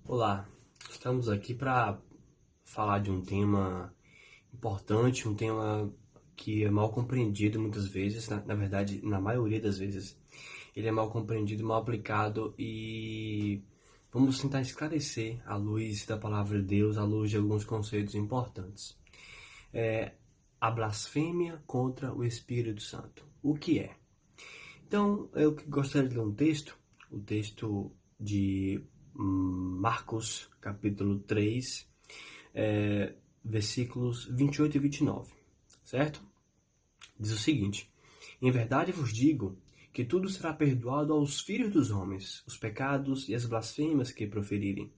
Olá, estamos aqui para falar de um tema importante, um tema que é mal compreendido muitas vezes, na verdade, na maioria das vezes, ele é mal compreendido, mal aplicado e vamos tentar esclarecer à luz da palavra de Deus, à luz de alguns conceitos importantes. A blasfêmia contra o Espírito Santo. O que é? Então, eu gostaria de ler um texto, o texto de Marcos, capítulo 3, versículos 28 e 29, certo? Diz o seguinte: Em verdade vos digo que tudo será perdoado aos filhos dos homens, os pecados e as blasfêmias que proferirem.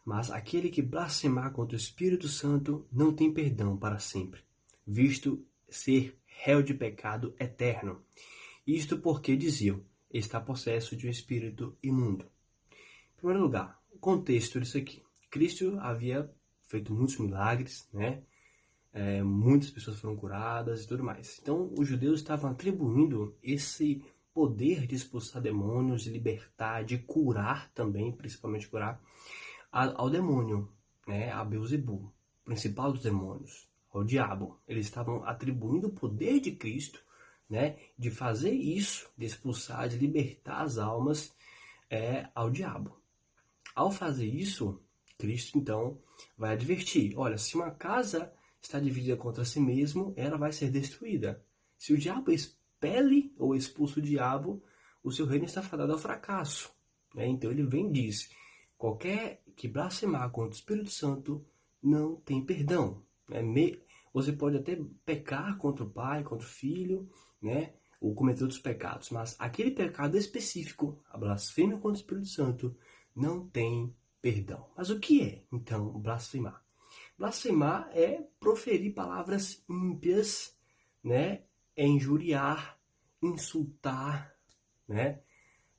Mas aquele que blasfemar contra o Espírito Santo não tem perdão para sempre, visto ser réu de pecado eterno. Isto porque diziam, está possesso de um espírito imundo. Em primeiro lugar, o contexto disso aqui. Cristo havia feito muitos milagres, né? Muitas pessoas foram curadas e tudo mais. Então, os judeus estavam atribuindo esse poder de expulsar demônios, de libertar, de curar também, principalmente curar, ao demônio, né? A Beelzebul, principal dos demônios, ao diabo. Eles estavam atribuindo o poder de Cristo, né? De fazer isso, de expulsar, de libertar as almas ao diabo. Ao fazer isso, Cristo então vai advertir: olha, se uma casa está dividida contra si mesmo, ela vai ser destruída. Se o diabo expele ou expulsa o diabo, o seu reino está fadado ao fracasso. Então ele vem e diz: qualquer que blasfemar contra o Espírito Santo não tem perdão. Você pode até pecar contra o pai, contra o filho, né? Ou cometer outros pecados, mas aquele pecado específico, a blasfêmia contra o Espírito Santo, não tem perdão. Mas o que é, então, blasfemar? Blasfemar é proferir palavras ímpias, né? É injuriar, insultar, né?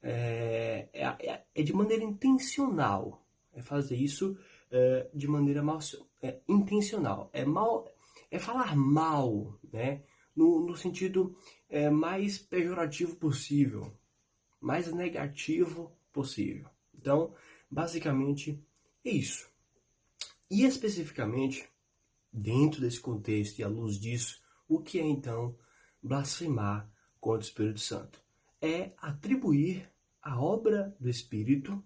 É de maneira intencional. É fazer isso de maneira mal, intencional. É falar mal, né? No sentido mais pejorativo possível, mais negativo possível. Então, basicamente, é isso. E especificamente, dentro desse contexto e à luz disso, o que é então blasfemar contra o Espírito Santo? É atribuir a obra do Espírito,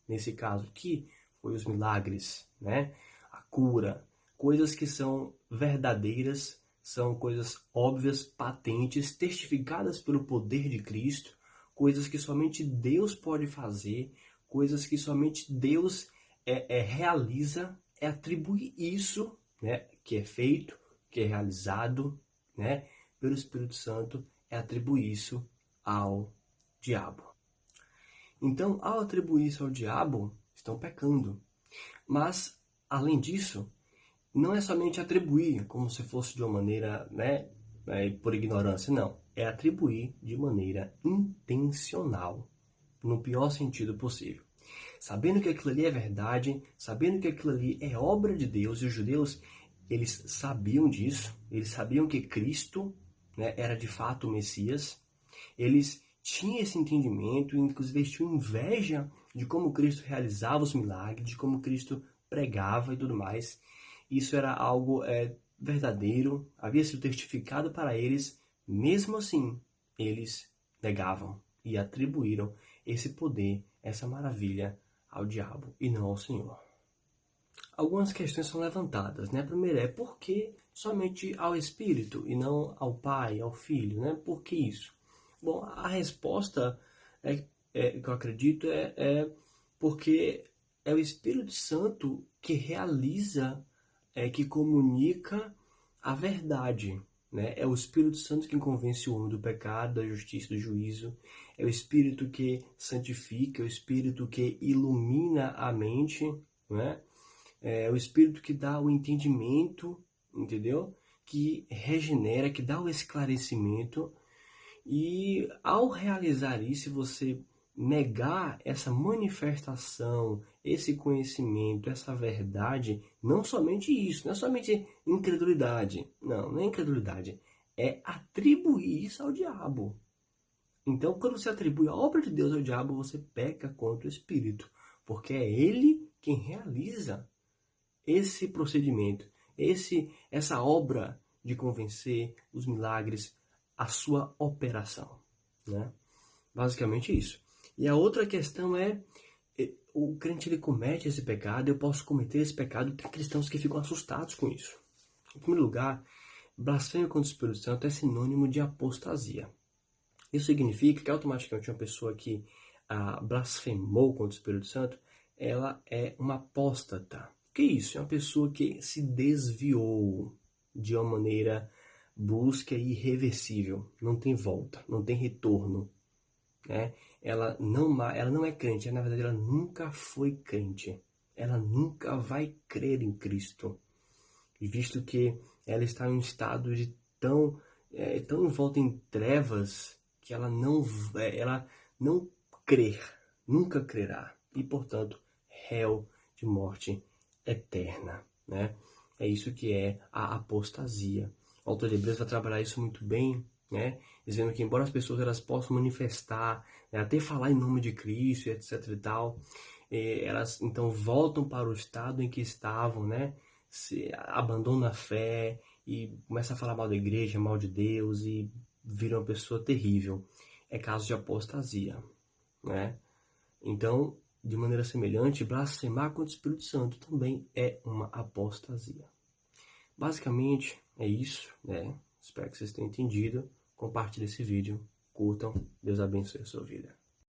nesse caso aqui, foi os milagres, né? A cura, coisas que são verdadeiras, são coisas óbvias, patentes, testificadas pelo poder de Cristo, coisas que somente Deus pode fazer, coisas que somente Deus realiza, é atribuir isso, né, que é feito, que é realizado, né, pelo Espírito Santo, é atribuir isso ao diabo. Então, ao atribuir isso ao diabo, estão pecando. Mas, além disso, não é somente atribuir como se fosse de uma maneira, né, por ignorância, não. É atribuir de maneira intencional, no pior sentido possível. Sabendo que aquilo ali é verdade, sabendo que aquilo ali é obra de Deus, e os judeus, eles sabiam disso, eles sabiam que Cristo, né, era de fato o Messias, eles tinham esse entendimento, inclusive eles tinham inveja de como Cristo realizava os milagres, de como Cristo pregava e tudo mais. Isso era algo verdadeiro, havia sido testificado para eles, mesmo assim, eles negavam e atribuíram esse poder, essa maravilha ao diabo e não ao Senhor. Algumas questões são levantadas, né? A primeira é por que somente ao Espírito e não ao Pai, ao Filho, né? Por que isso? Bom, a resposta que eu acredito é porque é o Espírito Santo que realiza, que comunica a verdade, né? É o Espírito Santo que convence o homem do pecado, da justiça, do juízo. É o Espírito que santifica, é o Espírito que ilumina a mente, né? É o Espírito que dá o entendimento, entendeu? Que regenera, que dá o esclarecimento. E ao realizar isso, você negar essa manifestação, esse conhecimento, essa verdade, não somente isso, não é somente incredulidade. Não é incredulidade. É atribuir isso ao diabo. Então, quando você atribui a obra de Deus ao diabo, você peca contra o Espírito. Porque é ele quem realiza esse procedimento, essa obra de convencer, os milagres, a sua operação, né? Basicamente isso. E a outra questão é, o crente ele comete esse pecado, eu posso cometer esse pecado, tem cristãos que ficam assustados com isso. Em primeiro lugar, blasfêmia contra o Espírito Santo é sinônimo de apostasia. Isso significa que automaticamente uma pessoa que blasfemou contra o Espírito Santo, ela é uma apóstata. O que é isso? É uma pessoa que se desviou de uma maneira brusca e irreversível. Não tem volta, não tem retorno, né? Ela não é crente, na verdade ela nunca foi crente. Ela nunca vai crer em Cristo. E visto que ela está em um estado de tão envolta em trevas que ela não crer, nunca crerá. E, portanto, réu de morte eterna, né? É isso que é a apostasia. O autor de Hebreus vai trabalhar isso muito bem, né? Dizendo que embora as pessoas elas possam manifestar, né, até falar em nome de Cristo, etc e tal, elas então voltam para o estado em que estavam, né? Se abandonam a fé e começam a falar mal da igreja, mal de Deus e viram uma pessoa terrível. É caso de apostasia, né? Então, de maneira semelhante, blasfemar contra o Espírito Santo também é uma apostasia. Basicamente, é isso, né? Espero que vocês tenham entendido. Compartilhem esse vídeo, curtam. Deus abençoe a sua vida.